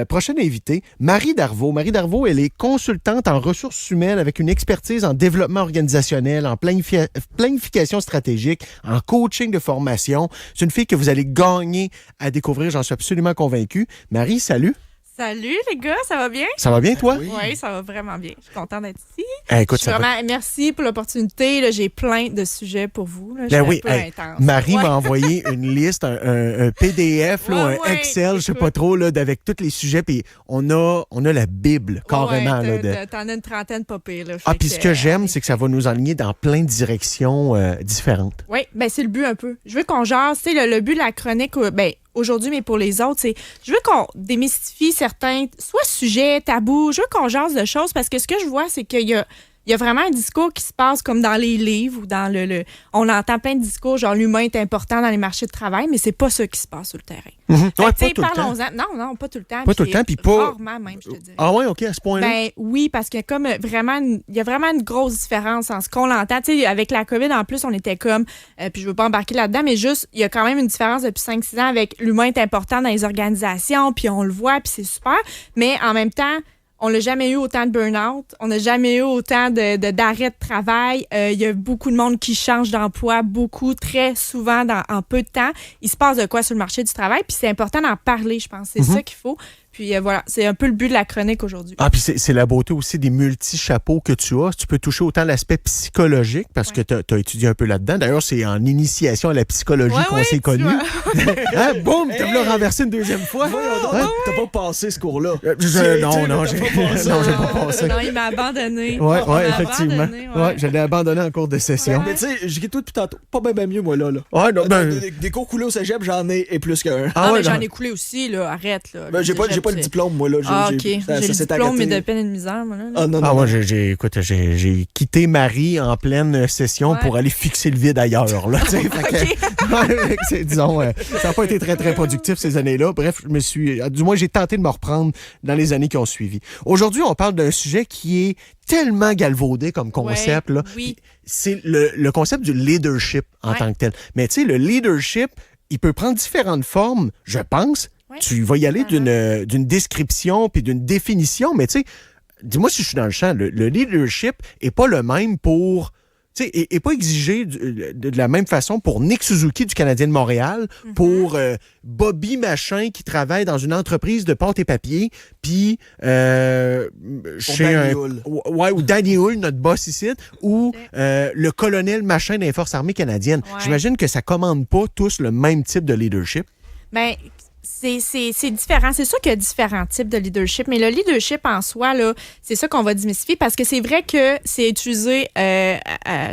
Prochaine invitée, Marie Darvaux. Marie Darvaux, elle est consultante en ressources humaines avec une expertise en développement organisationnel, en planification stratégique, en coaching de formation. C'est une fille que vous allez gagner à découvrir, j'en suis absolument convaincu. Marie, salut. Salut les gars, ça va bien? Ça va bien, toi? Oui, ça va vraiment bien. Je suis contente d'être ici. Écoute, Merci pour l'opportunité. Là, j'ai plein de sujets pour vous. Là. Ben oui, intense. Marie m'a envoyé une liste, un PDF, là, un Excel, je sais pas trop, là, avec tous les sujets. Puis on a la Bible, carrément. T'en as une trentaine, pas pire. Là, puis ce que j'aime, c'est que ça va nous enligner dans plein de directions différentes. Oui, ben c'est le but un peu. Je veux qu'on jase, tu sais, le but de la chronique, aujourd'hui, mais pour les autres, c'est je veux qu'on démystifie certains, soit sujets, tabous, je veux qu'on jase de choses parce que ce que je vois, c'est qu'il y a vraiment un discours qui se passe comme dans les livres ou dans on entend plein de discours, genre l'humain est important dans les marchés de travail, mais c'est pas ça qui se passe sur le terrain. Ouais, pas tout le temps. Non, pas tout le temps. Pas tout le temps, puis pas... Rarement même, je te dirais. Ah ouais, OK, à ce point-là? Ben oui, parce qu'il y a comme il y a vraiment une grosse différence en ce qu'on l'entend. Tu sais, avec la COVID, en plus, on était comme, puis je veux pas embarquer là-dedans, mais juste, il y a quand même une différence depuis 5-6 ans avec l'humain est important dans les organisations, puis on le voit, puis c'est super. Mais en même temps, on n'a jamais eu autant de burn-out. On n'a jamais eu autant d'arrêt de travail. Il y a beaucoup de monde qui change d'emploi, très souvent, en peu de temps. Il se passe de quoi sur le marché du travail? Puis c'est important d'en parler, je pense. C'est ça qu'il faut. Puis voilà, c'est un peu le but de la chronique aujourd'hui. Ah, puis c'est la beauté aussi des multi-chapeaux que tu as. Tu peux toucher autant l'aspect psychologique, parce que tu as étudié un peu là-dedans. D'ailleurs, c'est en initiation à la psychologie qu'on s'est connus. Hein? Boum, tu voulu renverser une deuxième fois. T'as pas passé ce cours-là. Non, j'ai pas passé. Non, il m'a abandonné. Oui, effectivement. Ouais, je l'ai abandonné en cours de session. Mais tu sais, j'ai tout depuis tantôt. Pas bien mieux, moi, là. Ouais, non, des cours coulés au cégep, j'en ai et plus qu'un. Mais j'en ai coulé aussi, là. Arrête, là. Ben, j'ai pas le diplôme, moi, là. OK. J'ai le diplôme, mais de peine et de misère, moi, là. Moi, j'ai quitté Marie en pleine session pour aller fixer le vide ailleurs, là. Disons, ça n'a pas été très, très productif ces années-là. Bref, du moins, j'ai tenté de me reprendre dans les années qui ont suivi. Aujourd'hui, on parle d'un sujet qui est tellement galvaudé comme concept, là. Oui. C'est le concept du leadership en tant que tel. Mais tu sais, le leadership, il peut prendre différentes formes, je pense. Ouais. Tu vas y aller d'une description puis d'une définition, mais tu sais, dis-moi si je suis dans le champ, le leadership est pas le même pour... Tu sais, est pas exigé de la même façon pour Nick Suzuki du Canadien de Montréal, pour Bobby Machin qui travaille dans une entreprise de pâte et papier, puis chez ou Danny Hull, notre boss ici, ou le colonel Machin des Forces armées canadiennes. Ouais. J'imagine que ça commande pas tous le même type de leadership. Ben, c'est différent. C'est sûr qu'il y a différents types de leadership, mais le leadership en soi, là, c'est ça qu'on va démystifier parce que c'est vrai que c'est utilisé,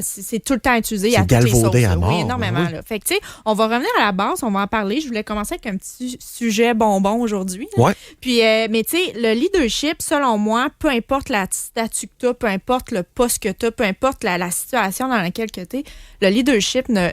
c'est tout le temps utilisé à toutes les sauces. À mort, oui, énormément. oui. Là. Fait que, tu sais, on va revenir à la base, on va en parler. Je voulais commencer avec un petit sujet bonbon aujourd'hui. Ouais. Puis, mais tu sais, le leadership, selon moi, peu importe la statut que tu as, peu importe le poste que tu as, peu importe la situation dans laquelle tu es, le leadership ne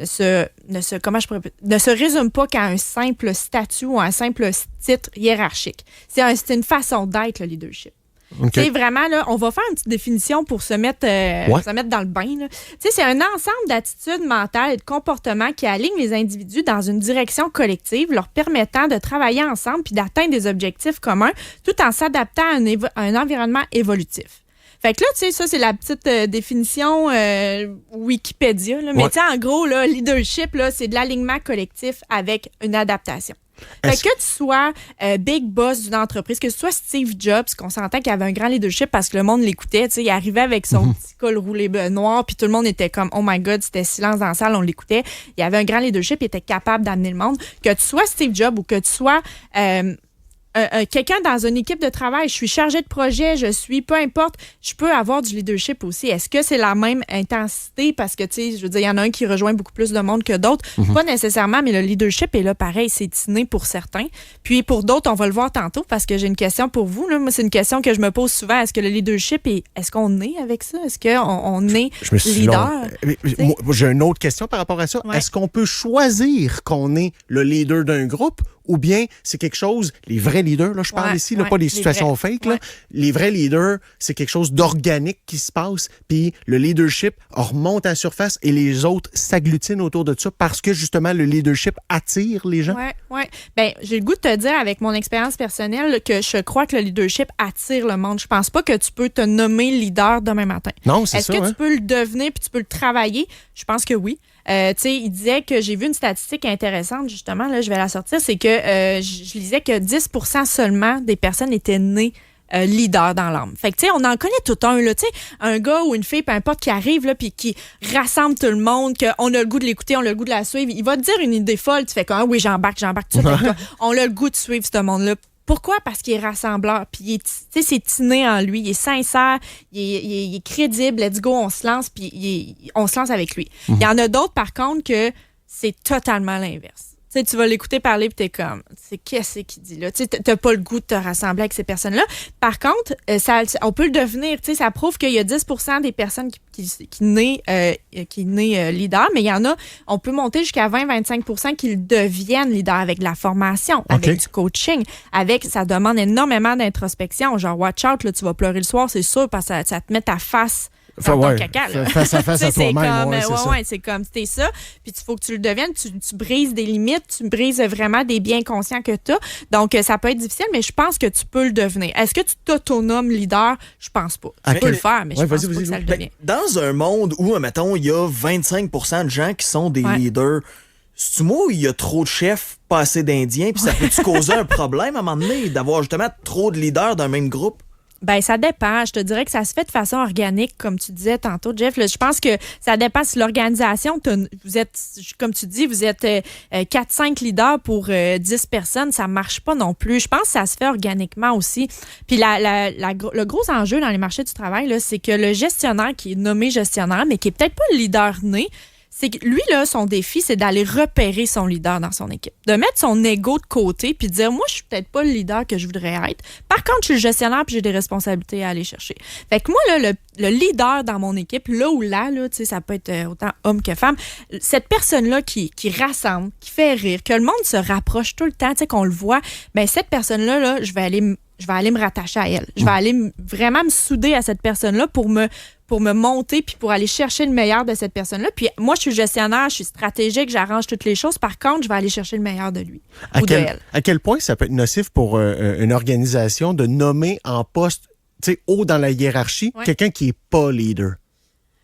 se résume pas qu'à un simple statut ou un simple titre hiérarchique. C'est une façon d'être, le leadership. Okay. C'est vraiment, là, on va faire une petite définition pour se mettre dans le bain. C'est un ensemble d'attitudes mentales et de comportements qui alignent les individus dans une direction collective, leur permettant de travailler ensemble puis d'atteindre des objectifs communs tout en s'adaptant à un environnement évolutif. Fait que là, tu sais, ça, c'est la petite définition Wikipédia. Là. Mais tu sais, en gros, là, leadership, là, c'est de l'alignement collectif avec une adaptation. Fait que tu sois big boss d'une entreprise, que ce soit Steve Jobs, qu'on s'entend qu'il avait un grand leadership parce que le monde l'écoutait, tu sais, il arrivait avec son petit col roulé noir, puis tout le monde était comme, oh my God, c'était silence dans la salle, on l'écoutait. Il avait un grand leadership, il était capable d'amener le monde. Que tu sois Steve Jobs ou que tu sois... quelqu'un dans une équipe de travail, je suis chargée de projet, peu importe, je peux avoir du leadership aussi. Est-ce que c'est la même intensité? Parce que, tu sais, je veux dire, il y en a un qui rejoint beaucoup plus de monde que d'autres. Pas nécessairement, mais le leadership est là pareil, c'est inné pour certains. Puis pour d'autres, on va le voir tantôt parce que j'ai une question pour vous. Là. Moi, c'est une question que je me pose souvent. Est-ce que le leadership, est-ce qu'on est avec ça? Est-ce qu'on est leader? Moi, j'ai une autre question par rapport à ça. Ouais. Est-ce qu'on peut choisir qu'on est le leader d'un groupe ou bien c'est quelque chose, les vrais leaders, là, je parle ici, là, pas les situations fake, là. Les vrais leaders, c'est quelque chose d'organique qui se passe, puis le leadership remonte à la surface et les autres s'agglutinent autour de ça parce que justement le leadership attire les gens. Oui. Ben, j'ai le goût de te dire avec mon expérience personnelle que je crois que le leadership attire le monde. Je pense pas que tu peux te nommer leader demain matin. Non, c'est ça. Est-ce que tu peux le devenir puis tu peux le travailler? Je pense que oui. Il disait que j'ai vu une statistique intéressante, justement, là, je vais la sortir, c'est que je lisais que 10% seulement des personnes étaient nées leader dans l'âme. Fait que, tu sais, on en connaît tout un, là, tu sais, un gars ou une fille, peu importe, qui arrive, là, puis qui rassemble tout le monde, qu'on a le goût de l'écouter, on a le goût de la suivre. Il va te dire une idée folle, tu fais comme, ah oui, j'embarque tout de suite. On a le goût de suivre ce monde-là. Pourquoi? Parce qu'il est rassembleur. Puis, c'est inné en lui. Il est sincère, il est crédible. Let's go, on se lance, puis on se lance avec lui. Il y en a d'autres, par contre, que c'est totalement l'inverse. Tu sais, tu vas l'écouter parler, puis t'es comme, qu'est-ce qu'il dit là? Tu sais, t'as pas le goût de te rassembler avec ces personnes-là. Par contre, on peut le devenir. Tu sais, ça prouve qu'il y a 10% des personnes qui naissent leader, mais il y en a, on peut monter jusqu'à 20-25% qui deviennent leader avec de la formation, avec du coaching, ça demande énormément d'introspection. Genre, watch out, là, tu vas pleurer le soir, c'est sûr, parce que ça te met ta face dans ton caca. Là. Face à face à toi-même. C'est comme, t'es ça. Puis il faut que tu le deviennes. Tu brises des limites. Tu brises vraiment des biens conscients que tu as. Donc, ça peut être difficile, mais je pense que tu peux le devenir. Est-ce que tu t'autonomes leader? Je pense pas. Tu peux le faire, mais je pense pas que ça le devient. Dans un monde où, mettons, il y a 25% de gens qui sont des leaders, c'est-tu moi où il y a trop de chefs, pas assez d'Indiens, puis ça peut-tu causer un problème à un moment donné d'avoir justement trop de leaders d'un même groupe? Ben ça dépend. Je te dirais que ça se fait de façon organique, comme tu disais tantôt, Jeff. Là, je pense que ça dépend si l'organisation, vous êtes, comme tu dis, vous êtes 4-5 leaders pour 10 personnes. Ça marche pas non plus. Je pense que ça se fait organiquement aussi. Puis le gros enjeu dans les marchés du travail, là, c'est que le gestionnaire qui est nommé gestionnaire, mais qui est peut-être pas le leader né, c'est que lui, là, son défi, c'est d'aller repérer son leader dans son équipe. De mettre son ego de côté puis de dire, moi, je suis peut-être pas le leader que je voudrais être. Par contre, je suis le gestionnaire puis j'ai des responsabilités à aller chercher. Fait que moi, là, le leader dans mon équipe, là, tu sais, ça peut être autant homme que femme, cette personne-là qui rassemble, qui fait rire, que le monde se rapproche tout le temps, tu sais, qu'on le voit, bien, cette personne-là, là, je vais aller me rattacher à elle. Je vais aller vraiment me souder à cette personne-là pour me monter puis pour aller chercher le meilleur de cette personne-là. Puis moi, je suis gestionnaire, je suis stratégique, j'arrange toutes les choses. Par contre, je vais aller chercher le meilleur de lui ou de elle. À quel point ça peut être nocif pour une organisation de nommer en poste, tu sais, haut dans la hiérarchie, quelqu'un qui n'est pas leader?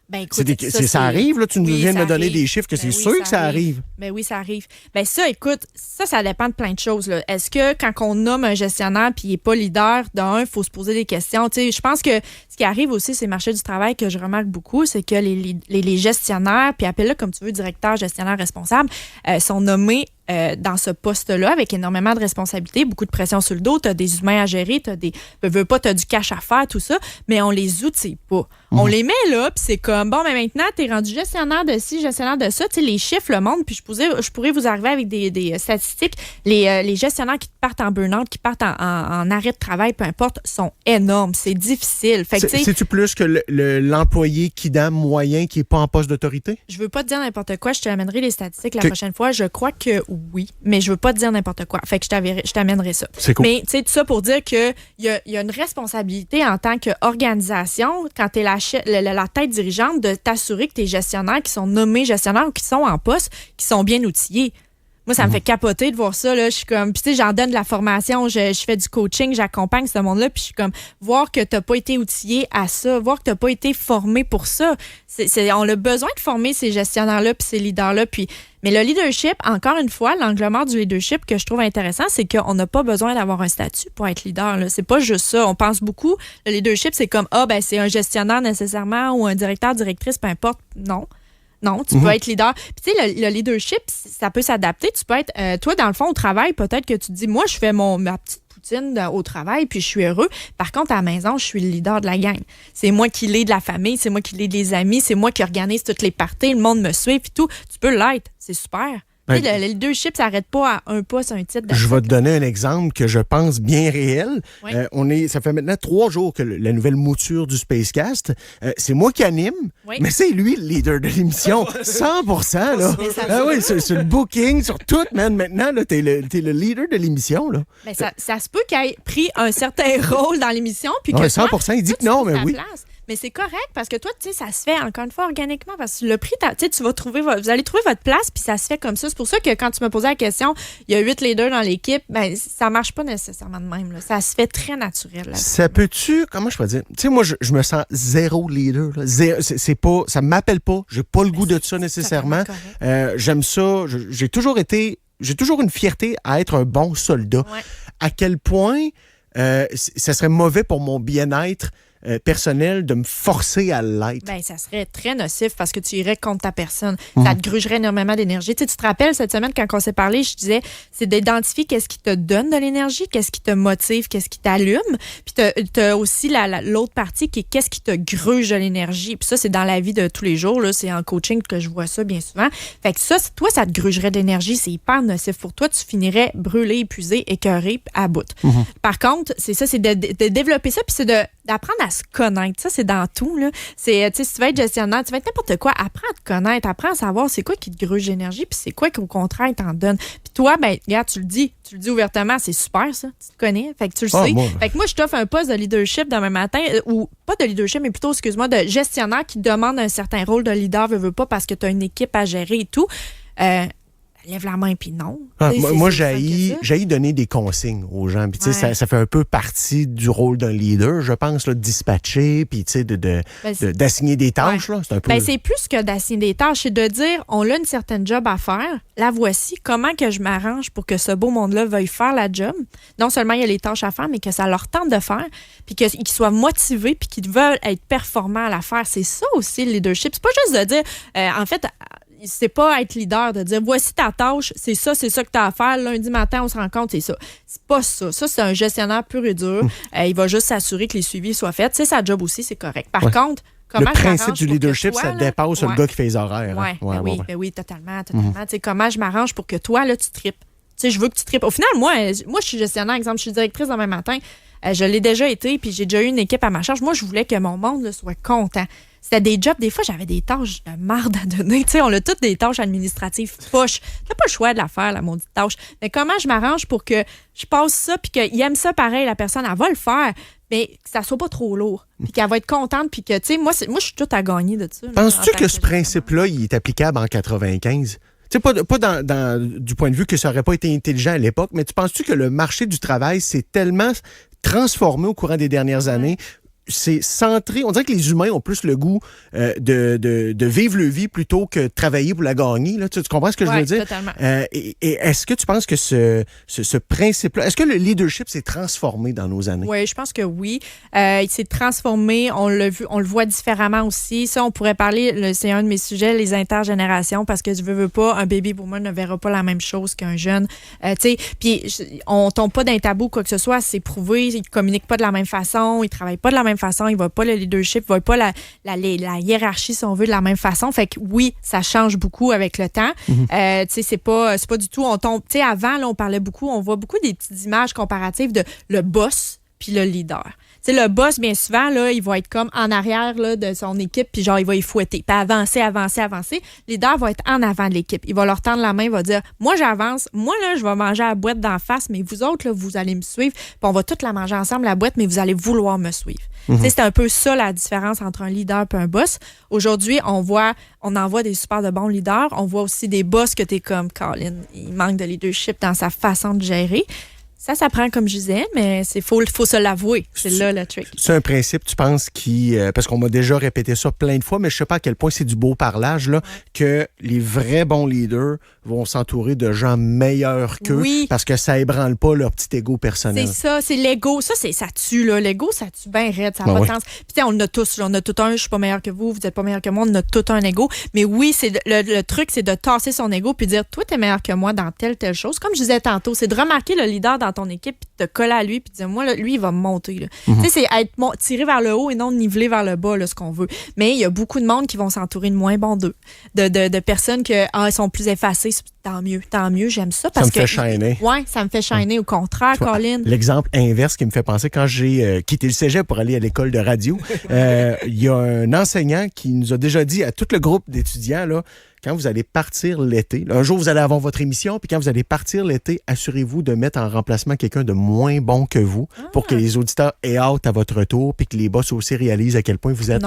Ben, écoute, ça arrive, là, tu nous viens de me donner des chiffres que c'est sûr que ça arrive. Ben oui, ça arrive. Ben ça, écoute, ça dépend de plein de choses. Là. Est-ce que quand on nomme un gestionnaire puis il n'est pas leader, il faut se poser des questions. Tu sais, je pense que ce qui arrive aussi, c'est le marché du travail que je remarque beaucoup, c'est que les gestionnaires, puis appelle-le comme tu veux, directeur, gestionnaire, responsable, sont nommés dans ce poste-là avec énormément de responsabilités, beaucoup de pression sur le dos, tu as des humains à gérer, tu as du cash à faire, tout ça, mais on les outille pas. On les met là, puis c'est comme, bon, mais maintenant, tu es rendu gestionnaire de ci, gestionnaire de ça, tu sais, les chiffres, le monde, puis je pourrais vous arriver avec des statistiques, les gestionnaires qui partent en burn-out, qui partent en arrêt de travail, peu importe, sont énormes, c'est difficile. C'est-tu plus que l'employé kidam moyen qui n'est pas en poste d'autorité? Je veux pas te dire n'importe quoi, je te amènerai les statistiques la prochaine fois, je crois que oui, mais je veux pas te dire n'importe quoi. Fait que je t'amènerai ça. C'est cool. Mais tu sais, tout ça pour dire qu'il y a une responsabilité en tant qu'organisation, quand tu es la tête dirigeante, de t'assurer que tes gestionnaires qui sont nommés gestionnaires ou qui sont en poste, qui sont bien outillés. Moi, ça me fait capoter de voir ça. Là. Je suis comme, puis tu sais, j'en donne de la formation, je fais du coaching, j'accompagne ce monde-là, puis je suis comme, voir que tu n'as pas été outillé à ça, voir que tu n'as pas été formé pour ça. On a besoin de former ces gestionnaires-là puis ces leaders-là. Mais le leadership, encore une fois, l'angle mort du leadership que je trouve intéressant, c'est qu'on n'a pas besoin d'avoir un statut pour être leader. Là. C'est pas juste ça. On pense beaucoup, le leadership, c'est comme, c'est un gestionnaire nécessairement ou un directeur, directrice, peu importe. Non, tu peux être leader. Puis tu sais, le leadership, ça peut s'adapter. Tu peux être, toi, dans le fond, au travail, peut-être que tu te dis, moi, je fais ma petite poutine au travail, puis je suis heureux. Par contre, à la maison, je suis le leader de la gang. C'est moi qui lead la famille, c'est moi qui lead les amis, c'est moi qui organise toutes les parties, le monde me suit, puis tout. Tu peux l'être, c'est super. Le leadership, ça n'arrête pas à un poste, un titre. Je vais te donner un exemple que je pense bien réel. Oui. Ça fait maintenant 3 jours que la nouvelle mouture du Spacecast, c'est moi qui anime, mais c'est lui le leader de l'émission. 100%. Là. Oui, sur le booking, sur tout, man. Maintenant, t'es le leader de l'émission. Là. Ben, ça se peut qu'il ait pris un certain rôle dans l'émission. Puis que 100%, il dit que non, mais oui. Place. Mais c'est correct parce que toi, tu sais, ça se fait encore une fois organiquement parce que le prix, tu sais, vous allez trouver votre place puis ça se fait comme ça. C'est pour ça que quand tu me posais la question, il y a 8 leaders dans l'équipe, ben ça marche pas nécessairement de même. Là. Ça se fait très naturel. Là. Ça peut-tu, comment je peux dire? Tu sais, moi, je me sens zéro leader. Là. C'est pas, ça m'appelle pas. J'ai pas le goût de ça nécessairement. J'aime ça. J'ai toujours une fierté à être un bon soldat. Ouais. À quel point ça serait mauvais pour mon bien-être personnel de me forcer à l'être. Ben, ça serait très nocif parce que tu irais contre ta personne. Ça te grugerait énormément d'énergie. Tu sais, tu te rappelles, cette semaine, quand on s'est parlé, je disais, c'est d'identifier qu'est-ce qui te donne de l'énergie, qu'est-ce qui te motive, qu'est-ce qui t'allume. Puis t'as aussi l'autre partie qui est qu'est-ce qui te gruge de l'énergie. Puis ça, c'est dans la vie de tous les jours. Là. C'est en coaching que je vois ça bien souvent. Fait que ça, toi, ça te grugerait d'énergie. C'est hyper nocif pour toi. Tu finirais brûlé, épuisé, écœuré, à bout. Par contre, c'est ça, c'est de développer ça, puis c'est d'apprendre à se connaître. Ça, c'est dans tout. Là. C'est, si tu vas être gestionnaire, tu vas être n'importe quoi. Apprends à te connaître, apprends à savoir c'est quoi qui te gruge d'énergie, puis c'est quoi qu'au contraire, il t'en donne. Puis toi, ben, regarde, tu le dis ouvertement, c'est super, ça. Tu te connais, fait que tu le sais. Fait que moi, je t'offre un poste de leadership demain matin, ou pas de leadership, mais plutôt, excuse-moi, de gestionnaire qui demande un certain rôle de leader, veut pas, parce que tu as une équipe à gérer et tout. Lève la main, puis non. Moi, j'ai donner des consignes aux gens. Puis, tu sais, ça fait un peu partie du rôle d'un leader, je pense, là, de dispatcher, puis, tu sais, d'assigner des tâches. Là. C'est un peu... c'est plus que d'assigner des tâches, c'est de dire, on a une certaine job à faire, la voici, comment que je m'arrange pour que ce beau monde-là veuille faire la job. Non seulement il y a les tâches à faire, mais que ça leur tente de faire, puis qu'ils soient motivés, puis qu'ils veulent être performants à la faire. C'est ça aussi, le leadership. C'est pas juste de dire, en fait, c'est pas être leader, de dire voici ta tâche, c'est ça que tu as à faire. Lundi matin, on se rencontre, c'est ça. C'est pas ça. Ça, c'est un gestionnaire pur et dur. Il va juste s'assurer que les suivis soient faits. C'est sa job aussi, c'est correct. Par contre, comment le principe du leadership, ça dépasse le gars qui fait les horaires. Oui, totalement. Comment je m'arrange pour que toi, là, tu tripes. Je veux que tu tripes. Au final, moi, je suis gestionnaire, exemple, je suis directrice demain matin. Je l'ai déjà été, puis j'ai déjà eu une équipe à ma charge. Moi, je voulais que mon monde là, soit content. C'était des jobs, des fois, j'avais des tâches de marde à donner. Tu sais, on a toutes des tâches administratives poches. T'as pas le choix de la faire, la maudite tâche. Mais comment je m'arrange pour que je passe ça, puis qu'il aime ça pareil, la personne, elle va le faire, mais que ça soit pas trop lourd, puis qu'elle va être contente, puis que, tu sais, moi, je suis tout à gagner de ça. Penses-tu que ce principe-là, il est applicable en 95? Tu sais, pas du point de vue que ça n'aurait pas été intelligent à l'époque, mais tu penses-tu que le marché du travail s'est tellement transformé au courant des dernières années? C'est centré. On dirait que les humains ont plus le goût de vivre leur vie plutôt que de travailler pour la gagner. Là. Tu comprends ce que je veux dire? Totalement. Et est-ce que tu penses que ce principe-là, est-ce que le leadership s'est transformé dans nos années? Oui, je pense que oui. Il s'est transformé. On l'a vu, on le voit différemment aussi. Ça, on pourrait parler, c'est un de mes sujets, les intergénérations, parce que je veux pas, un baby boomer ne verra pas la même chose qu'un jeune. Puis on tombe pas d'un tabou quoi que ce soit. C'est prouvé. Ils communiquent pas de la même façon. Ils travaillent pas de la même façon, il ne voit pas le leadership, il ne voit pas la hiérarchie, si on veut, de la même façon. Fait que oui, ça change beaucoup avec le temps. C'est pas du tout, on tombe, tu sais, avant, là, on parlait beaucoup, on voit beaucoup des petites images comparatives de le boss puis le leader. Tu sais, le boss, bien souvent, là, il va être comme en arrière là, de son équipe, puis genre, il va y fouetter, puis avancer. Le leader va être en avant de l'équipe. Il va leur tendre la main, il va dire, moi, j'avance, moi, là, je vais manger la boîte d'en face, mais vous autres, là, vous allez me suivre, puis on va toute la manger ensemble, la boîte, mais vous allez vouloir me suivre. Tu sais, c'est un peu ça, la différence entre un leader et un boss. Aujourd'hui, on envoie des super de bons leaders, on voit aussi des boss que t'es comme, Colin, il manque de leadership dans sa façon de gérer. Ça s'apprend, comme je disais, mais il faut se l'avouer. C'est là le trick. C'est un principe, tu penses, parce qu'on m'a déjà répété ça plein de fois, mais je sais pas à quel point c'est du beau parlage, là, que les vrais bons leaders vont s'entourer de gens meilleurs qu'eux parce que ça ébranle pas leur petit ego personnel. C'est ça, c'est l'ego. Ça tue, là. L'ego, ça tue bien raide, ça n'a pas de sens. Puis, on en a tous, on a tout un, je suis pas meilleur que vous n'êtes pas meilleur que moi, on a tout un ego. Mais oui, c'est le truc, c'est de tasser son ego puis dire, toi, t'es meilleur que moi dans telle chose. Comme je disais tantôt, c'est de remarquer le leader dans ton équipe puis de te coller à lui puis de dire, moi, là, lui, il va me monter. Là. Tu sais, c'est être tiré vers le haut et non niveler vers le bas, là, ce qu'on veut. Mais il y a beaucoup de monde qui vont s'entourer de moins bons d'eux. De personnes qui sont plus effacées, tant mieux, j'aime ça. Parce ça me fait shiner. Oui, ça me fait shiner au contraire, Colin. L'exemple inverse qui me fait penser, quand j'ai quitté le cégep pour aller à l'école de radio, il y a un enseignant qui nous a déjà dit à tout le groupe d'étudiants, là, quand vous allez partir l'été, un jour vous allez avoir votre émission, puis quand vous allez partir l'été, assurez-vous de mettre en remplacement quelqu'un de moins bon que vous pour que les auditeurs aient hâte à votre retour, puis que les boss aussi réalisent à quel point vous êtes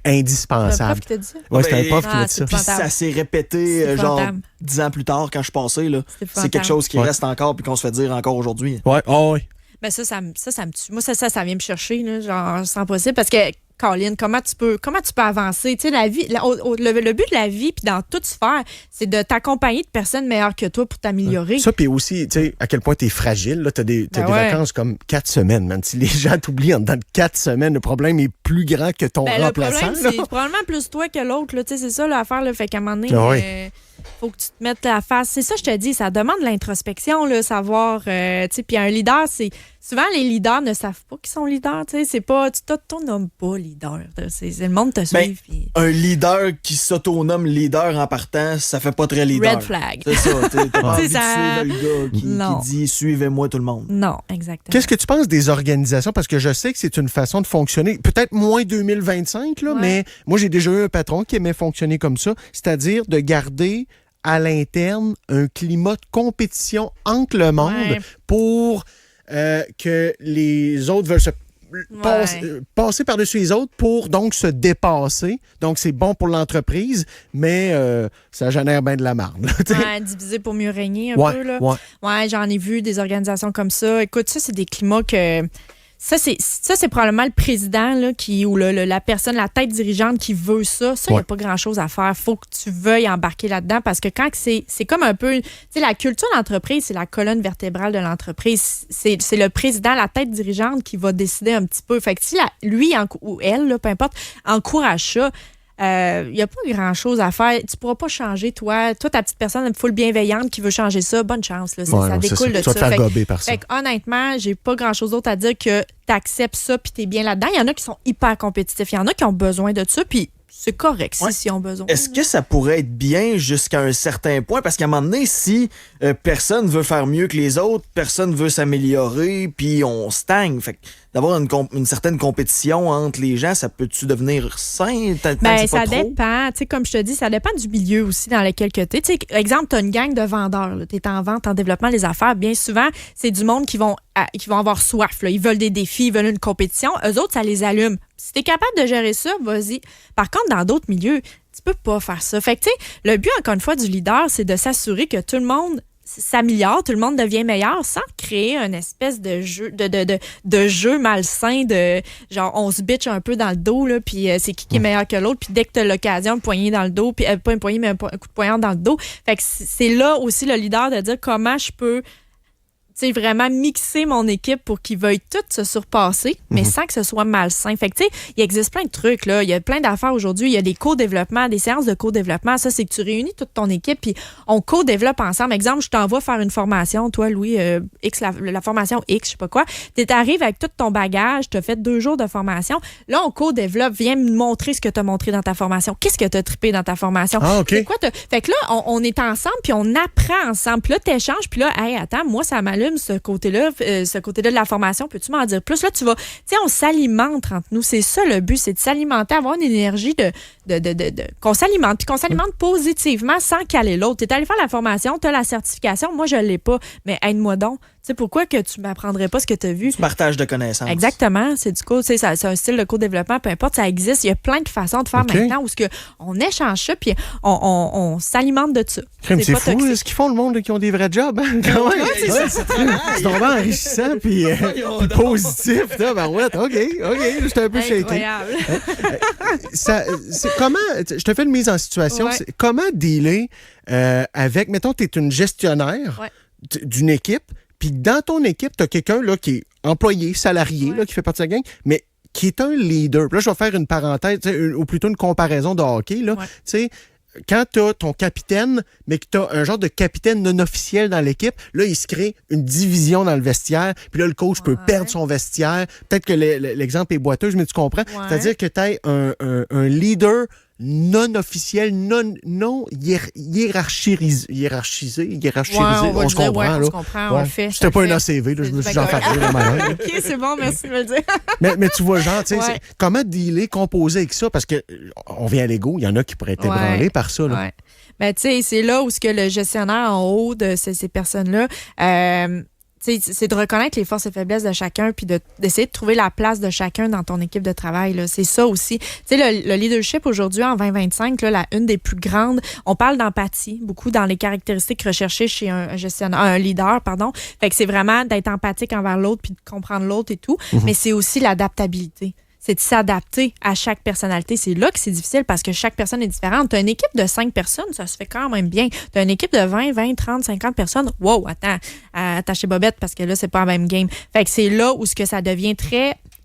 indispensable. C'est un prof qui t'a dit ça? Oui, c'est un prof qui m'a dit ça. Puis ça s'est répété genre 10 ans plus tard quand je suis passé. Là. C'est quelque chose qui reste encore puis qu'on se fait dire encore aujourd'hui. Oui, oui. Ben ça me tue. Moi, ça vient me chercher, là, genre, c'est impossible parce que Colin, comment tu peux avancer? Tu sais, la vie, le but de la vie, puis dans toute sphère, c'est de t'accompagner de personnes meilleures que toi pour t'améliorer. Ça, puis aussi, tu sais, à quel point t'es fragile. T'as des vacances comme 4 semaines, man. Si les gens t'oublient en dedans de 4 semaines, le problème est plus grand que ton remplaçant. Le problème, c'est probablement plus toi que l'autre. Tu sais, c'est ça l'affaire. Fait qu'à un moment donné, faut que tu te mettes la face. C'est ça, je te dis, ça demande de l'introspection, là, savoir. Tu sais, puis un leader, c'est. Souvent, les leaders ne savent pas qu'ils sont leaders. Tu sais, c'est pas. Tu t'autonomes pas leader. Le monde te suit. Un leader qui s'autonome leader en partant, ça fait pas très leader. Red flag. C'est ça. T'as pas envie de suivre le gars qui dit suivez-moi tout le monde. Non, exactement. Qu'est-ce que tu penses des organisations? Parce que je sais que c'est une façon de fonctionner. Peut-être moins 2025, là, mais moi, j'ai déjà eu un patron qui aimait fonctionner comme ça. C'est-à-dire de garder à l'interne un climat de compétition entre le monde pour que les autres veulent se passer par-dessus les autres pour donc se dépasser. Donc, c'est bon pour l'entreprise, mais ça génère bien de la marde. Diviser pour mieux régner un peu. Là. Ouais, j'en ai vu des organisations comme ça. Écoute, ça, c'est des climats que... Ça, c'est probablement le président là, ou la personne, la tête dirigeante qui veut ça. Ça, il n'y a pas grand-chose à faire. Il faut que tu veuilles embarquer là-dedans parce que quand c'est comme un peu... Tu sais, la culture d'entreprise, c'est la colonne vertébrale de l'entreprise. C'est le président, la tête dirigeante qui va décider un petit peu. Fait que si lui ou elle, là, peu importe, encourage ça, il n'y a pas grand-chose à faire. Tu ne pourras pas changer, toi, ta petite personne full bienveillante qui veut changer ça. Bonne chance. Là. Ça découle de ça. Tu vas te faire gober par ça. Fait honnêtement, j'ai pas grand-chose d'autre à dire que tu acceptes ça puis tu es bien là-dedans. Il y en a qui sont hyper compétitifs. Il y en a qui ont besoin de ça. Puis c'est correct s'ils ont besoin. Est-ce que ça pourrait être bien jusqu'à un certain point? Parce qu'à un moment donné, si personne veut faire mieux que les autres, personne veut s'améliorer, puis on stagne. Fait que d'avoir une certaine compétition entre les gens, ça peut-tu devenir sain? Ça dépend. Tu sais, comme je te dis, ça dépend du milieu aussi dans lequel tu es. Tu sais, exemple, tu as une gang de vendeurs. Tu es en vente, en développement des affaires. Bien souvent, c'est du monde qui vont avoir soif. Là. Ils veulent des défis, ils veulent une compétition. Eux autres, ça les allume. Si tu es capable de gérer ça, vas-y. Par contre, dans d'autres milieux, tu peux pas faire ça. Fait que, tu sais, le but, encore une fois, du leader, c'est de s'assurer que tout le monde s'améliore, tout le monde devient meilleur sans créer une espèce de jeu de jeu malsain de genre on se bitch un peu dans le dos là puis c'est qui est meilleur que l'autre puis dès que tu as l'occasion de poigner dans le dos puis pas une poignée mais un coup de poignard dans le dos. Fait que c'est là aussi le leader de dire comment je peux vraiment mixer mon équipe pour qu'ils veuillent tous se surpasser, mais sans que ce soit malsain. Fait que, tu sais, il existe plein de trucs, là. Il y a plein d'affaires aujourd'hui. Il y a des co-développements, des séances de co-développement. Ça, c'est que tu réunis toute ton équipe puis on co-développe ensemble. Exemple, je t'envoie faire une formation, toi, Louis, la formation X, je sais pas quoi. Tu arrives avec tout ton bagage, tu as fait 2 jours de formation. Là, on co-développe. Viens me montrer ce que tu as montré dans ta formation. Qu'est-ce que tu as trippé dans ta formation? Ah, OK. C'est quoi fait que là, on est ensemble puis on apprend ensemble. Puis là, t'échanges. Puis là, hey, attends, moi, ça m'allume ce côté-là de la formation, peux-tu m'en dire plus? Là, tu vas, tu sais, on s'alimente entre nous. C'est ça le but, c'est de s'alimenter, avoir une énergie qu'on s'alimente, puis qu'on s'alimente positivement sans caler l'autre. Tu es allé faire la formation, tu as la certification, moi, je ne l'ai pas, mais aide-moi donc. Tu sais, pourquoi que tu m'apprendrais pas ce que tu as vu? Du partage de connaissances. Exactement. C'est du coup, c'est un style de co-développement, peu importe, ça existe. Il y a plein de façons de faire maintenant où on échange ça, puis on s'alimente de ça. C'est fou, ce qu'ils font, le monde qui ont des vrais jobs. Hein? C'est vraiment enrichissant, puis positif. OK, j'étais un peu shaké. Comment, je te fais une mise en situation, comment dealer avec, mettons, tu es une gestionnaire d'une équipe, puis dans ton équipe, tu as quelqu'un là, qui est employé, salarié, là, qui fait partie de la gang, mais qui est un leader. Là, je vais faire une parenthèse, ou plutôt une comparaison de hockey. Là. Quand tu as ton capitaine, mais que tu as un genre de capitaine non officiel dans l'équipe, là, il se crée une division dans le vestiaire, puis là, le coach peut perdre son vestiaire. Peut-être que l'exemple est boiteux, mais tu comprends. C'est-à-dire que tu as un leader non officiel, non hiérarchisé, on se comprend. On se comprend, on le fait. C'était pas un ACV, là, je me suis déjà fait rire. OK, c'est bon, merci de me le dire. mais tu vois, genre, tu sais, comment dealer, composer avec ça? Parce que on vient à l'ego, il y en a qui pourraient être ébranlés par ça. Là. Ouais. Ben, tu sais, c'est là où ce que le gestionnaire en haut de ces personnes-là, c'est de reconnaître les forces et faiblesses de chacun puis d'essayer de trouver la place de chacun dans ton équipe de travail. Là. C'est ça aussi. Tu sais, le leadership aujourd'hui, en 2025, là, une des plus grandes, on parle d'empathie, beaucoup dans les caractéristiques recherchées chez un leader, pardon. Fait que c'est vraiment d'être empathique envers l'autre puis de comprendre l'autre et tout. Mais c'est aussi l'adaptabilité. C'est de s'adapter à chaque personnalité. C'est là que c'est difficile parce que chaque personne est différente. Tu as une équipe de 5 personnes, ça se fait quand même bien. Tu as une équipe de 20, 30, 50 personnes. Wow, attends, attachez bobette parce que là, c'est pas la même game. Fait que c'est là où ce que ça devient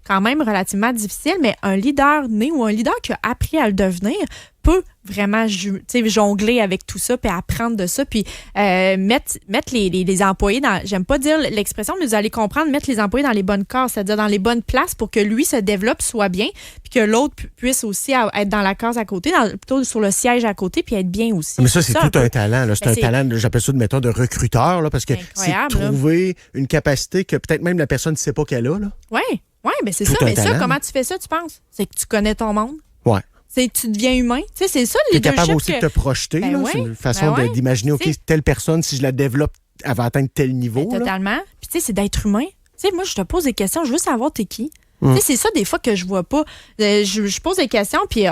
quand même relativement difficile, mais un leader né ou un leader qui a appris à le devenir peut vraiment jongler avec tout ça, puis apprendre de ça, puis mettre les employés dans... J'aime pas dire l'expression, mais vous allez comprendre, mettre les employés dans les bonnes cases, c'est-à-dire dans les bonnes places pour que lui se développe, soit bien, puis que l'autre puisse aussi être dans la case à côté, plutôt sur le siège à côté, puis être bien aussi. Mais ça, c'est tout un talent. Là. C'est un talent, j'appelle ça de méthode de recruteur, là, parce que c'est trouver une capacité que peut-être même la personne ne sait pas qu'elle a. Oui, mais c'est ça. Mais ça, comment tu fais ça, tu penses? C'est que tu connais ton monde. Ouais. Tu deviens humain. Tu sais, c'est ça, le leadership. Tu es capable aussi de te projeter. C'est une façon d'imaginer, OK, telle personne, si je la développe, elle va atteindre tel niveau. Totalement. Puis, tu sais, c'est d'être humain. Tu sais, moi, je te pose des questions, je veux savoir t'es qui. Tu sais, c'est ça, des fois, que je vois pas. Je pose des questions, puis,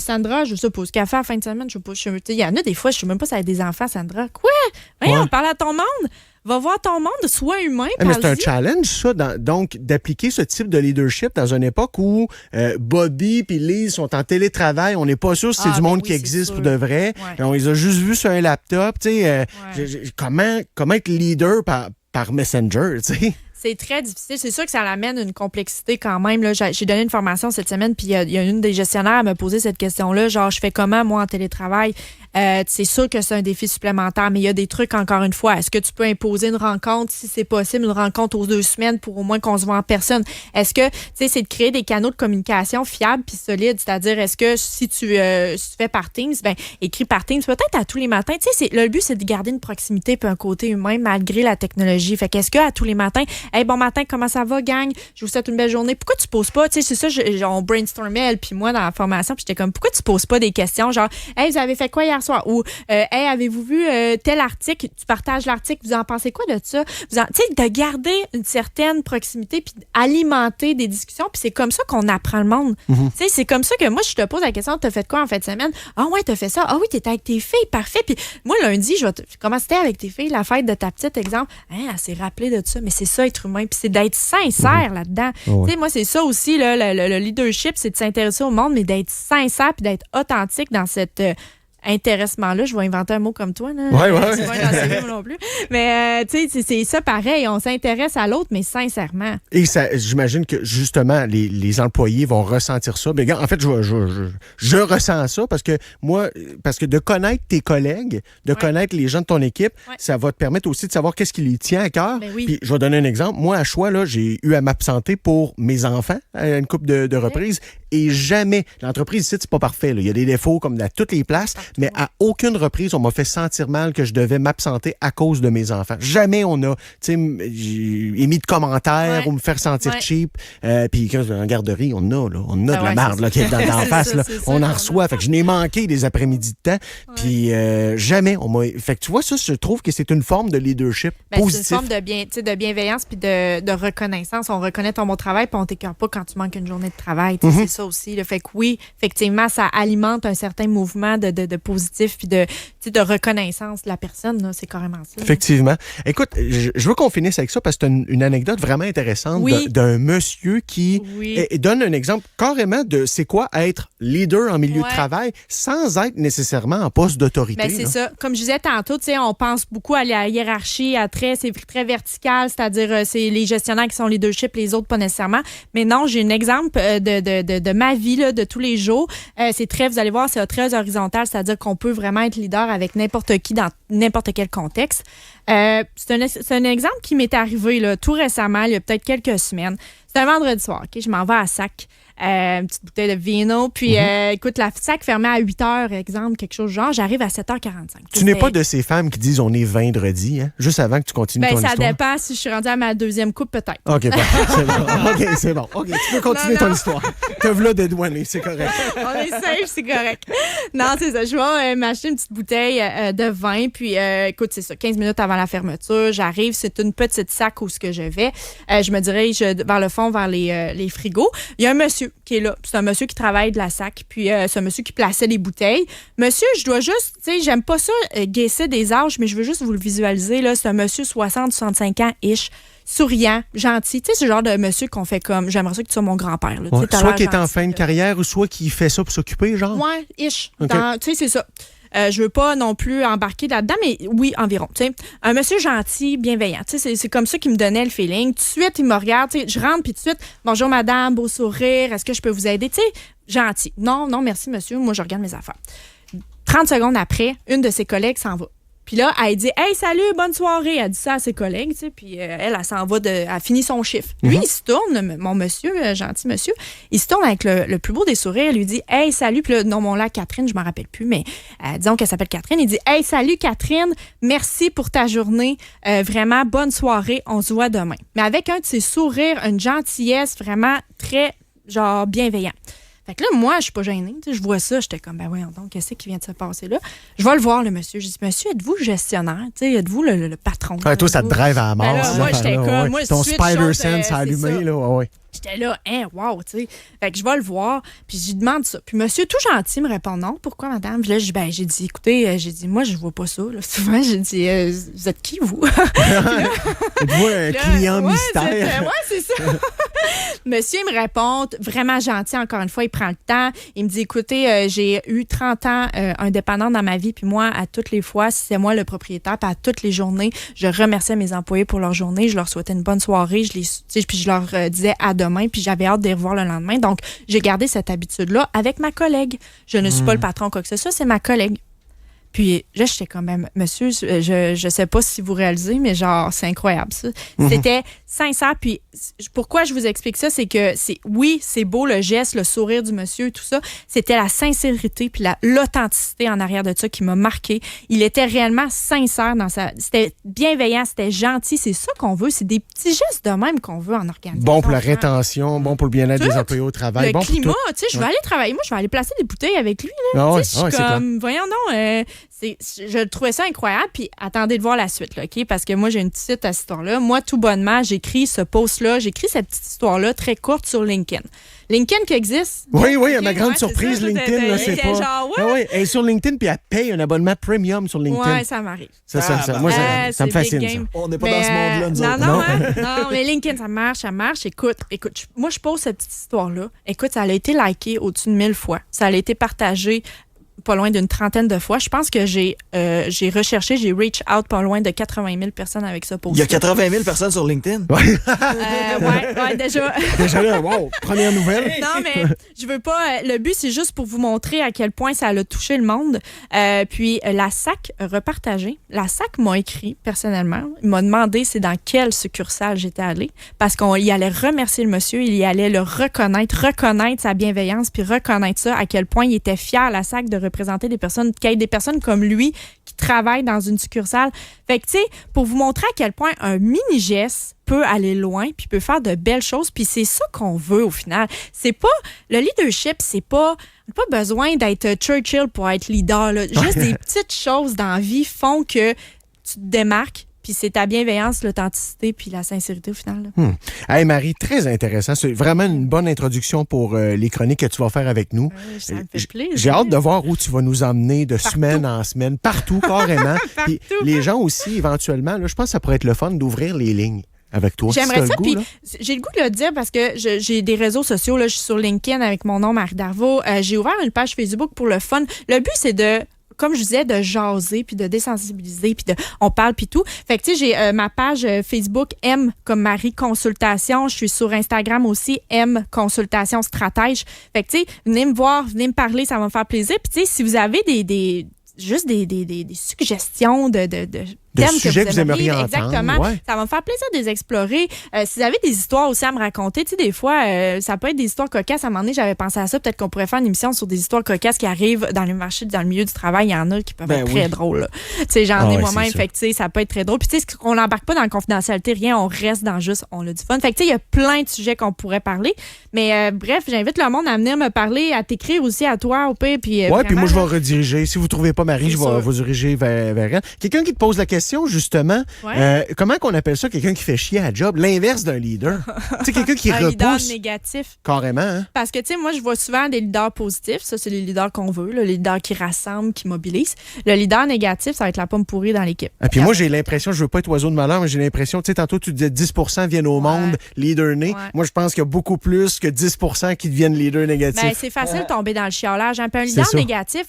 Sandra, je sais pas, ce qu'elle fait à la fin de semaine, je sais pas. Il y en a des fois, je sais même pas si elle a des enfants, Sandra. Quoi? On parle à ton monde. Va voir ton monde, sois humain. Mais c'est un challenge, ça, donc, d'appliquer ce type de leadership dans une époque où Bobby et Lise sont en télétravail. On n'est pas sûr si c'est du monde qui existe pour de vrai. On les a juste vus sur un laptop. Comment être leader par Messenger, tu sais? C'est très difficile. C'est sûr que ça amène une complexité quand même. Là. J'ai donné une formation cette semaine, puis il y a une des gestionnaires à me poser cette question-là. Genre, je fais comment, moi, en télétravail? C'est sûr que c'est un défi supplémentaire, mais il y a des trucs, encore une fois. Est-ce que tu peux imposer une rencontre, si c'est possible, une rencontre aux 2 semaines pour au moins qu'on se voit en personne? Est-ce que, tu sais, c'est de créer des canaux de communication fiables puis solides? C'est-à-dire, est-ce que si tu fais par Teams, écris par Teams, peut-être à tous les matins. Tu sais, le but, c'est de garder une proximité puis un côté humain malgré la technologie. Fait qu'est-ce qu'à tous les matins, hey, bon matin, comment ça va, gang? Je vous souhaite une belle journée. Pourquoi tu poses pas? Tu sais, c'est ça, on brainstormait, elle puis moi, dans la formation, puis j'étais comme, pourquoi tu poses pas des questions genre, hey, vous avez fait quoi hier soir? Ou, hey, avez-vous vu tel article? Tu partages l'article, vous en pensez quoi de ça? Tu sais, de garder une certaine proximité puis d'alimenter des discussions, puis c'est comme ça qu'on apprend le monde. Tu sais, c'est comme ça que moi, je te pose la question, t'as fait quoi en fin de semaine? Ah ouais, t'as fait ça. Ah oui, t'étais avec tes filles, parfait. Puis moi, lundi, comment c'était avec tes filles, la fête de ta petite, exemple? Hein, elle s'est rappelée de ça, mais c'est ça, être humain, puis c'est d'être sincère là-dedans. Tu sais, moi, c'est ça aussi, là, le leadership, c'est de s'intéresser au monde, mais d'être sincère puis d'être authentique dans cet intéressement-là. Je vais inventer un mot comme toi. Là. Ouais. C'est pas un non plus. Mais, tu sais, c'est ça pareil. On s'intéresse à l'autre, mais sincèrement. Et ça, j'imagine que, justement, les employés vont ressentir ça. Mais en fait, je ressens ça parce que de connaître tes collègues, de connaître les gens de ton équipe, ça va te permettre aussi de savoir qu'est-ce qui les tient à cœur. Puis, je vais donner un exemple. Moi, à Choix, là, j'ai eu à m'absenter pour mes enfants à une couple de reprises. Et jamais, l'entreprise ici, c'est pas parfait. Là. Il y a des défauts comme à toutes les places, mais à aucune reprise, on m'a fait sentir mal que je devais m'absenter à cause de mes enfants. Jamais on a émis de commentaires ou me faire sentir cheap. Puis en garderie, on a de la merde là, qui est dans face. Là. On en reçoit. Fait que je n'ai manqué des après-midi de temps. Puis jamais on m'a... Fait que tu vois, ça, je trouve que c'est une forme de leadership positif. C'est une forme de bienveillance puis de reconnaissance. On reconnaît ton bon travail puis on t'écœure pas quand tu manques une journée de travail. C'est ça aussi. Là. Fait que oui, effectivement, ça alimente un certain mouvement de positif puis de reconnaissance de la personne. Là. C'est carrément ça. Effectivement. Écoute, je veux qu'on finisse avec ça parce que c'est une anecdote vraiment intéressante d'un monsieur qui donne un exemple carrément de c'est quoi être leader en milieu de travail sans être nécessairement en poste d'autorité. C'est ça. Comme je disais tantôt, on pense beaucoup à la hiérarchie, c'est très vertical, c'est-à-dire c'est les gestionnaires qui sont leadership, les autres pas nécessairement. Mais non, j'ai un exemple de ma vie là, de tous les jours. Vous allez voir, c'est très horizontal, c'est-à-dire qu'on peut vraiment être leader avec n'importe qui dans n'importe quel contexte. C'est un exemple qui m'est arrivé là, tout récemment, il y a peut-être quelques semaines. C'est un vendredi soir, OK? Je m'en vais à Sac. Une petite bouteille de vino. Puis, écoute, la Sac fermait à 8 h, exemple, quelque chose genre. J'arrive à 7h45. Tu n'es pas de ces femmes qui disent on est vendredi, hein? Juste avant que tu continues ton histoire. Ça dépend. Si je suis rendue à ma deuxième coupe, peut-être. OK, c'est bon. OK, c'est bon. OK, tu peux continuer ton histoire. Te v'là dédouané, c'est correct. On est safe, c'est correct. Non, c'est ça. Je vais m'acheter une petite bouteille de vin. Puis, écoute, c'est ça. 15 minutes avant la fermeture, j'arrive. C'est une petite Sac où ce que je vais. Je me dirige vers le fond, vers les frigos. Il y a un monsieur qui est là. C'est un monsieur qui travaille de la Sac, puis c'est un monsieur qui plaçait les bouteilles. Monsieur, je dois juste, tu sais, j'aime pas ça guesser des âges, mais je veux juste vous le visualiser, là. C'est un monsieur 60-65 ans-ish, souriant, gentil. Tu sais, c'est le genre de monsieur qu'on fait comme, j'aimerais ça que tu sois mon grand-père. Là. Ouais. Soit qui est en fin de carrière, ou soit qui fait ça pour s'occuper, genre? Ouais, ish. Okay. Tu sais, c'est ça. Je veux pas non plus embarquer là-dedans, mais oui, environ. T'sais. Un monsieur gentil, bienveillant. C'est comme ça qu'il me donnait le feeling. Tout de suite, il me regarde. Je rentre, puis tout de suite, bonjour madame, beau sourire, est-ce que je peux vous aider? T'sais, gentil. Non, merci monsieur, moi je regarde mes affaires. 30 secondes après, une de ses collègues s'en va. Puis là, elle dit « Hey, salut, bonne soirée ». Elle dit ça à ses collègues, tu sais, puis elle s'en va, elle finit son chiffre. Lui, il se tourne, mon monsieur, gentil monsieur, il se tourne avec le plus beau des sourires, il lui dit « Hey, salut ». Puis là, nommons-la Catherine, je m'en rappelle plus, mais disons qu'elle s'appelle Catherine. Il dit « Hey, salut Catherine, merci pour ta journée, vraiment, bonne soirée, on se voit demain ». Mais avec un de ses sourires, une gentillesse vraiment très, genre, bienveillant. Fait que là, moi, je suis pas gênée. Je vois ça, j'étais comme, ben voyons donc, qu'est-ce qui vient de se passer là? Je vais le voir, le monsieur. Je dis, monsieur, êtes-vous gestionnaire? Êtes-vous le patron? Ouais, toi, ça te drive à la mort. Ben là, moi, j'étais comme, ouais. moi, ton Spider-Sense a allumé, là, ouais. J'étais là, wow, tu sais. Fait que je vais le voir, puis je lui demande ça. Puis monsieur, tout gentil, me répond non. Pourquoi, madame? Puis là, j'ai dit, écoutez, moi, je vois pas ça. Là. Souvent, j'ai dit, vous êtes qui, vous? Êtes-vous un client mystère? Ouais, c'est ça. Monsieur, il me répond, vraiment gentil, encore une fois, il prend le temps. Il me dit, écoutez, j'ai eu 30 ans un dépendant dans ma vie, puis moi, à toutes les fois, c'est moi le propriétaire, puis à toutes les journées, je remerciais mes employés pour leur journée, je leur souhaitais une bonne soirée, puis je leur disais à demain, puis j'avais hâte de les revoir le lendemain. Donc, j'ai gardé cette habitude-là avec ma collègue. Je ne suis pas le patron, quoi que ce soit, c'est ma collègue. Puis là, j'étais quand même, monsieur, je sais pas si vous réalisez, mais genre, c'est incroyable, ça. C'était sincère. Puis pourquoi je vous explique ça, c'est que oui, c'est beau le geste, le sourire du monsieur, tout ça. C'était la sincérité puis l'authenticité en arrière de ça qui m'a marqué. Il était réellement sincère c'était bienveillant, c'était gentil. C'est ça qu'on veut. C'est des petits gestes de même qu'on veut en organisation. Bon pour la rétention, bon pour le bien-être des employés au travail. Le climat, tu sais, je vais aller travailler. Moi, je vais aller placer des bouteilles avec lui. Là. Je suis comme, voyons donc, je trouvais ça incroyable. Puis attendez de voir la suite, là, OK? Parce que moi, j'ai une petite suite à cette histoire-là. Moi, tout bonnement, j'écris ce post-là, j'écris cette petite histoire-là très courte sur LinkedIn. LinkedIn qui existe. Oui, à ma grande surprise, ça, LinkedIn, là, c'est pas... Genre, ouais. Ah oui, elle est sur LinkedIn, puis elle paye un abonnement premium sur LinkedIn. Oui, ça m'arrive. Moi, ça me fascine, ça. On n'est pas dans ce monde-là, nous autres. Non, mais LinkedIn, ça marche. Écoute, moi, je pose cette petite histoire-là. Écoute, ça a été liké au-dessus de 1000 fois. Ça a été partagé pas loin d'une trentaine de fois. Je pense que j'ai recherché, j'ai reach out pas loin de 80 000 personnes avec ce post. Il y a 80 000 personnes sur LinkedIn? Ouais, déjà. Déjà là, wow, première nouvelle. Non, mais je veux pas... le but, c'est juste pour vous montrer à quel point ça a touché le monde. Puis la SAC a repartagé. La SAC m'a écrit, personnellement. Il m'a demandé c'est dans quelle succursale j'étais allée. Parce qu'il allait remercier le monsieur, il y allait le reconnaître sa bienveillance, puis reconnaître ça, à quel point il était fier, la SAC, de représenter des personnes comme lui qui travaillent dans une succursale. Fait que, tu sais, pour vous montrer à quel point un mini-geste peut aller loin puis peut faire de belles choses, puis c'est ça qu'on veut au final. C'est pas... Le leadership, c'est pas... On n'a pas besoin d'être Churchill pour être leader, là. Juste des petites choses dans la vie font que tu te démarques. Puis c'est ta bienveillance, l'authenticité, puis la sincérité au final. Hey Marie, très intéressant. C'est vraiment une bonne introduction pour les chroniques que tu vas faire avec nous. Ça me fait plaisir. J'ai hâte de voir où tu vas nous emmener de semaine en semaine, partout, carrément. Puis les gens aussi, éventuellement, là, je pense que ça pourrait être le fun d'ouvrir les lignes avec toi. J'aimerais ça, puis j'ai le goût de le dire parce que j'ai des réseaux sociaux. Là, je suis sur LinkedIn avec mon nom, Marie Darvaux. J'ai ouvert une page Facebook pour le fun. Le but, c'est de... Comme je disais, de jaser, puis de désensibiliser, puis on parle, puis tout. Fait que, tu sais, j'ai ma page Facebook M comme Marie Consultation. Je suis sur Instagram aussi, M Consultation Stratège. Fait que, tu sais, venez me voir, venez me parler, ça va me faire plaisir. Puis, tu sais, si vous avez des suggestions de thèmes sujets que vous aimeriez entendre. Exactement. Ouais. Ça va me faire plaisir de les explorer. Si vous avez des histoires aussi à me raconter, tu sais, des fois, ça peut être des histoires cocasses. À un moment donné, j'avais pensé à ça. Peut-être qu'on pourrait faire une émission sur des histoires cocasses qui arrivent dans le marché, dans le milieu du travail. Il y en a qui peuvent être très drôles. Tu sais, j'en ai moi-même. Fait que, tu sais, ça peut être très drôle. Puis, tu sais, on n'embarque pas dans la confidentialité, rien. On reste dans juste, on a du fun. Fait que, tu sais, il y a plein de sujets qu'on pourrait parler. Mais, bref, j'invite le monde à venir me parler, à t'écrire aussi à toi, au pire. Puis, puis moi, je vais rediriger. Si vous ne trouvez pas Marie, je vais vous diriger vers elle. Quelqu'un qui te pose la question, justement, comment qu'on appelle ça, quelqu'un qui fait chier à la job? L'inverse d'un leader. Tu sais, quelqu'un qui repousse. Leader négatif. Carrément, hein? Parce que, tu sais, moi, je vois souvent des leaders positifs. Ça, c'est les leaders qu'on veut, les leaders qui rassemblent, qui mobilisent. Le leader négatif, ça va être la pomme pourrie dans l'équipe. Et puis moi, j'ai l'impression, je veux pas être oiseau de malheur, mais j'ai l'impression, tu sais, tantôt, tu disais 10% viennent au monde leader né. Moi, je pense qu'il y a beaucoup plus que 10% qui deviennent leader négatifs. Ben, c'est facile de tomber dans le chiolage. Puis un leader négatif,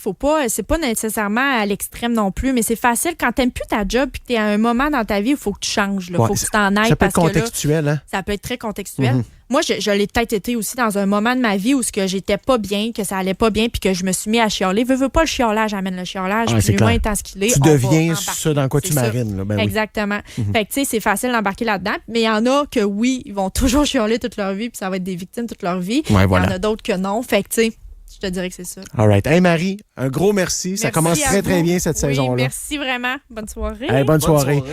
c'est pas nécessairement à l'extrême non plus, mais c'est facile quand t'aimes plus ta job puis que t'es à un moment dans ta vie où il faut que tu changes. Il faut que tu t'en ailles. Ça peut être contextuel, hein? Ça peut être très contextuel. Moi, je l'ai peut-être été aussi dans un moment de ma vie où ce que j'étais pas bien, que ça allait pas bien, puis que je me suis mis à chialer. Veux pas le chiolage, amène le chiolage. Puis l'humain étant ce qu'il est, tu deviens ça dans quoi tu marines. Là. Ben exactement. Fait que, tu sais, c'est facile d'embarquer là-dedans. Mais il y en a que, oui, ils vont toujours chialer toute leur vie, puis ça va être des victimes toute leur vie. Il y en a d'autres que non. Fait que, tu sais, je te dirais que c'est ça. All right. Hey, Marie, un gros merci. Ça commence très, très bien cette saison-là. Merci vraiment. Bonne soirée. Bonne soirée.